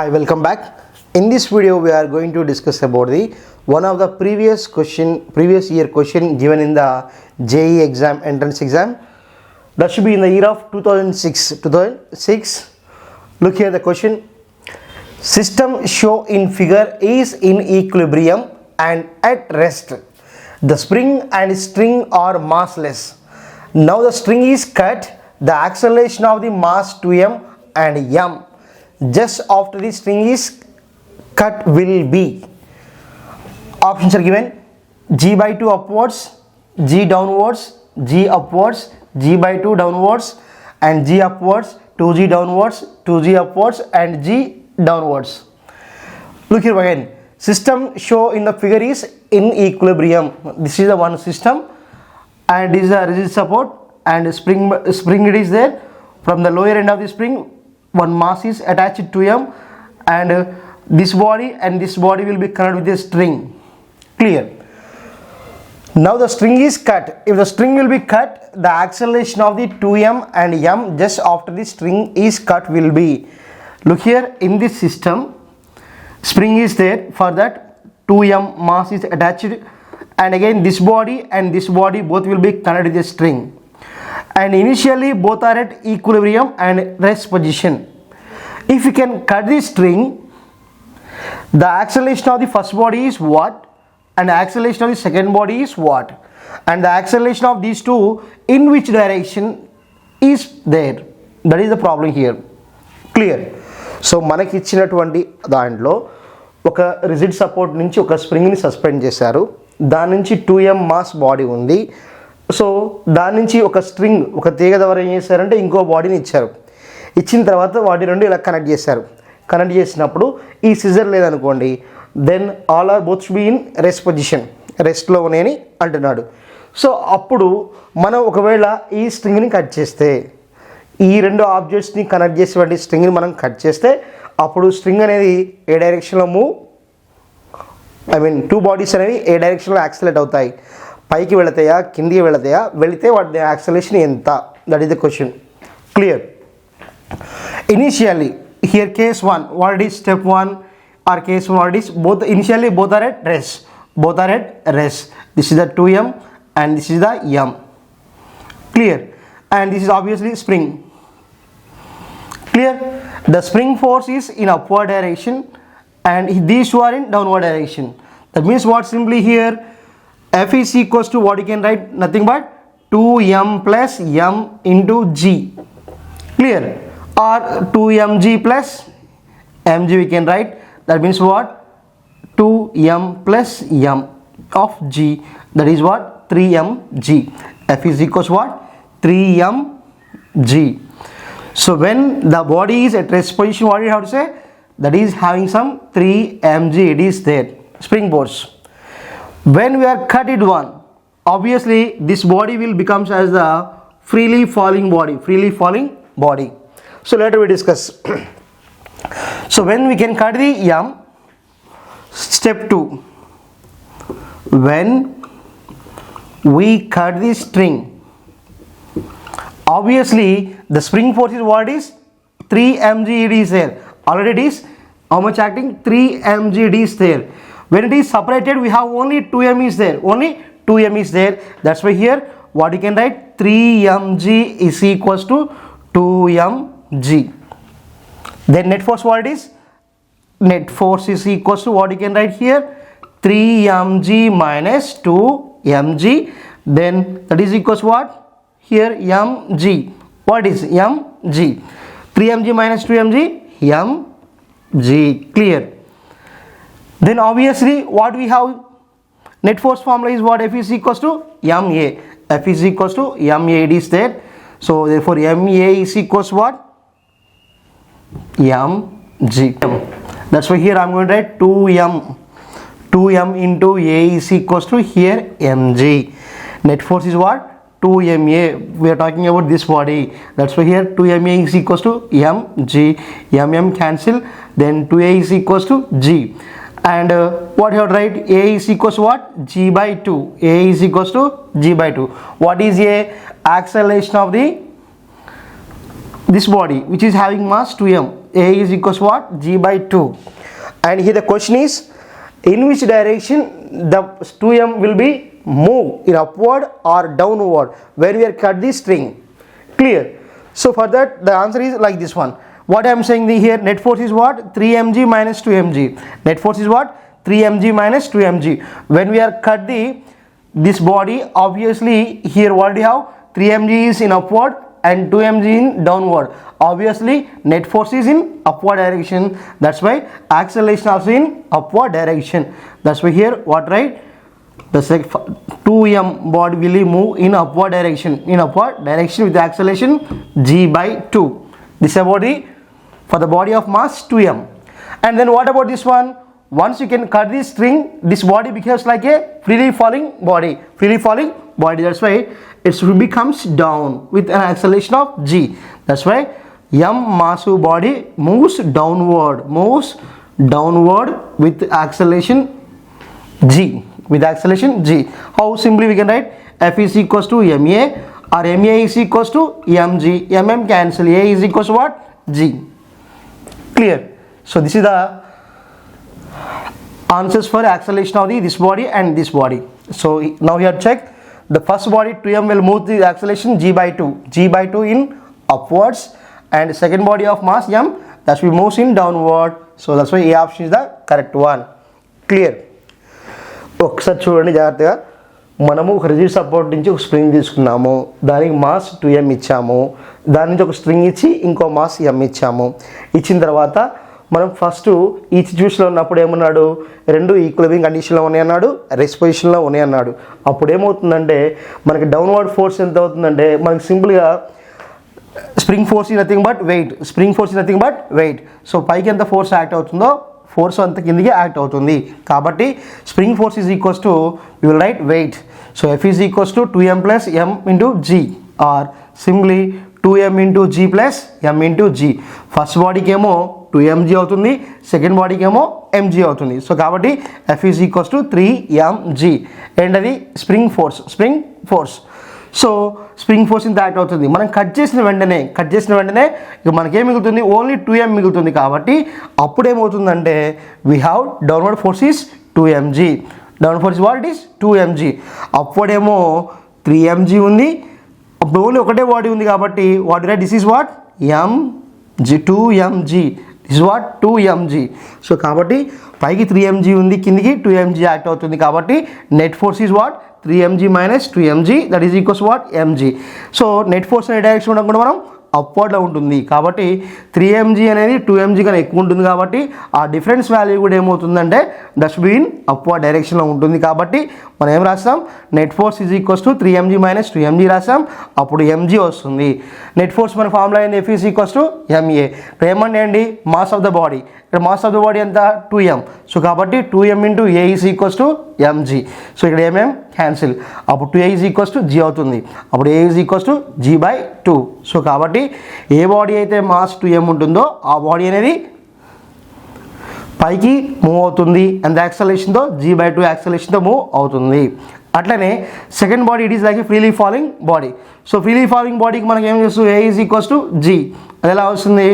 Hi, welcome back. In this video we are going to discuss about the one of the previous year question given in the JEE exam, entrance exam. That should be in the year of 2006. Look here the question. System shown in figure is in equilibrium and at rest. The spring and string are massless. Now the string is cut. The acceleration of the mass 2m and m just after the string is cut will be. Options are given: g by 2 upwards, g downwards, g upwards, g by 2 downwards, and g upwards, 2g downwards, 2g upwards, and g downwards. Look here again. System shown in the figure is in equilibrium. This is the one system, and this is a rigid support, and spring it is there. From the lower end of the spring, one mass is attached to m, and this body and this body will be connected with a string. Clear? Now the string is cut. If the string will be cut, the acceleration of the 2m and m just after the string is cut will be. Look here, in this system, spring is there. For that 2m mass is attached, and again this body and this body both will be connected with a string. And initially both are at equilibrium and rest position. If you can cut the string, the acceleration of the first body is what, and the acceleration of the second body is what, and the acceleration of these two in which direction is there. That is the problem here. Clear? So మనకి ఇచ్చినటువంటి దాంట్లో ఒక rigid support నుంచి ఒక స్ప్రింగ్ని suspend చేశారు. దాని నుంచి 2m mass body ఉంది. సో దాని నుంచి ఒక స్ట్రింగ్, ఒక తీగ ద్వారా ఏం చేశారంటే ఇంకో బాడీని ఇచ్చారు. ఇచ్చిన తర్వాత వాటి రెండు ఇలా కనెక్ట్ చేశారు. కనెక్ట్ చేసినప్పుడు ఈ సిజర్ లేదనుకోండి, then all or both be in rest position, రెస్ట్లో ఉన్నాయని అంటున్నాడు. సో అప్పుడు మనం ఒకవేళ ఈ స్ట్రింగ్ని కట్ చేస్తే, ఈ రెండు ఆబ్జెక్ట్స్ని కనెక్ట్ చేసేటువంటి స్ట్రింగ్ని మనం కట్ చేస్తే, అప్పుడు స్ట్రింగ్ అనేది ఏ డైరెక్షన్లో టూ బాడీస్ అనేవి ఏ డైరెక్షన్లో యాక్సిలేట్ అవుతాయి, పైకి వెళతాయా కిందికి వెళతాయా, వెళితే వాటి యాక్సిలేషన్ ఎంత? That is the question. Clear? Initially, here case 1, what it is step 1 or case 1, what it is both initially both are at rest. Both are at rest. This is the 2m and this is the m. Clear? And this is obviously spring. Clear? The spring force is in upward direction and these two are in downward direction. That means what? Simply here F is equals to what you can write, nothing but 2m plus m into g. Clear? Or 2mg plus mg we can write. That means what? 2m plus m of g. That is what? 3mg. F is equals to what? 3mg. So when the body is at rest position, what do you have to say? That is having some 3mg. It is there. Spring force. When we are cut it one, obviously this body will becomes as the freely falling body. So later we discuss. So when we can cut the m, step 2, when we cut the string, obviously the spring force is what is 3mg. It is there already. It is how much acting? 3mg. It is there. When it is separated, we have only 2m is there. Only 2m is there. That's why here what you can write, 3mg is equals to 2mg. Then net force, what it is? Net force is equals to what you can write here, 3mg minus 2mg. Then that is equals what? Here mg. What is mg? 3mg minus 2mg, mg. Clear? Then obviously what we have, net force formula is what? F is equals to ma. F is equals to ma. It is there. So therefore ma is equals to what? mg. That's why here I am going to write 2m into a is equals to here mg. Net force is what? 2ma. We are talking about this body. That's why here 2ma is equals to mg. Cancel. Then 2a is equals to g. And what you have to write? A is equals to what? G by 2. A is equals to G by 2. What is a? Acceleration of the this body which is having mass 2m. A is equals to what? G by 2. And here the question is, in which direction the 2m will be moved, in upward or downward, when we are cut the string? Clear? So for that the answer is like this one. What I am saying here, net force is what? 3 mg minus 2 mg. Net force is what? 3 mg minus 2 mg. When we are cut this body, obviously here what do you have? 3 mg is in upward and 2 mg in downward. Obviously net force is in upward direction, that's why acceleration also in upward direction. That's why here what, right? The 2m body will move in upward direction, with the acceleration g by 2. This is about for the body of mass 2m. And then what about this one? Once you can cut this string, this body becomes like a freely falling body. That's why it becomes down with an acceleration of g. That's why m massive body moves downward with acceleration g. How simply we can write? F is equals to ma, or ma is equals to mg. Mm cancel. A is equals to what? G. Clear? So this is the answers for acceleration of this body and this body. So now we have checked the first body 2m will move the acceleration g by 2 in upwards, and second body of mass m that will moves in downward. So that's why A option is the correct one. Clear? ఒకసారి చూడండి జాగ్రత్తగా. మనము ఒక rigid support నుంచి ఒక spring తీసుకున్నాము, దానికి mass 2m ఇచ్చాము, దాని నుంచి ఒక స్ట్రింగ్ ఇచ్చి ఇంకో మాస్ m ఇచ్చాము. ఇచ్చిన తర్వాత మనం ఫస్ట్ ఈ సిచ్యువేషన్లో ఉన్నప్పుడు ఏమన్నాడు? రెండు ఈక్విలిబ్రియం కండిషన్లో ఉన్నాయి అన్నాడు, రెస్ట్ పొజిషన్లో ఉన్నాయి అన్నాడు. అప్పుడు ఏమవుతుందంటే మనకి డౌన్వర్డ్ ఫోర్స్ ఎంత అవుతుందంటే, మనకి సింపుల్గా spring force is nothing but weight. So పైకి ఎంత ఫోర్స్ యాక్ట్ అవుతుందో ఫోర్స్ అంత కిందికి యాక్ట్ అవుతుంది. కాబట్టి spring force is equals to, you will write weight. So F is equals to 2m plus m into g, or simply 2m into g plus m into g. First బాడీకి ఏమో 2mg అవుతుంది, second బాడీకి ఏమో mg అవుతుంది. So కాబట్టి F is equals to 3mg. ఏంటది? Spring force. So spring force ఇంత act అవుతుంది. మనం కట్ చేసిన వెంటనే ఇక మనకేం మిగులుతుంది? ఓన్లీ 2m మిగులుతుంది. కాబట్టి అప్పుడు ఏమవుతుందంటే we have downward force is 2mg. Downward force what? It is 2mg. అప్పుడేమో 3mg ఉంది, అప్పుడు ఓన్లీ ఒకటే బాడీ ఉంది కాబట్టి what right? This is what? mg, 2mg. This is what? 2mg. So కాబట్టి పైకి 3mg ఉంది, కిందికి 2mg యాక్ట్ అవుతుంది. కాబట్టి net force is what? 3mg minus 2mg, that is equals to what? mg. So net force అనే direction ఉండడం కూడా మనం అప్వర్డ్లో ఉంటుంది. కాబట్టి 3mg అనేది 2mg కన్నా ఎక్కువ ఉంటుంది. కాబట్టి ఆ డిఫరెన్స్ వాల్యూ కూడా ఏమవుతుందంటే డస్ట్బిన్ అప్వర్డ్ డైరెక్షన్లో ఉంటుంది. కాబట్టి మనం ఏం రాస్తాం? Net force is equals to 3mg minus 2mg రాస్తాం, అప్పుడు mg వస్తుంది. నెట్ ఫోర్స్ మన ఫార్ములా ఏంది? F is equals to ma. ఇప్పుడు ఏమండి? Mass of the body. ఇక్కడ మాస్ ఆఫ్ ద బాడీ ఎంత? 2m. సో కాబట్టి 2m into a is equals to mg. So ఇక్కడ ఏమేం క్యాన్సిల్, అప్పుడు 2a is equals to g అవుతుంది, అప్పుడు a is equals to g by 2. So కాబట్టి ఏ body అయితే మాస్ 2m ఉంటుందో ఆ బాడీ అనేది పైకి మూవ్ అవుతుంది, అండ్ యాక్సలేషన్తో g by 2 యాక్సలేషన్తో మూవ్ అవుతుంది. అట్లనే second body it is like freely falling body. So freely falling బాడీకి మనకి ఏం చేస్తుంది? a is equals to g. అది ఎలా వస్తుంది?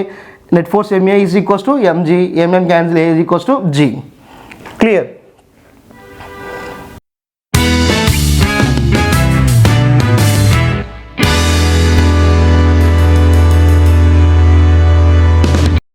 Net force ma is equals to mg, mm cancel, a is equals to g. Clear?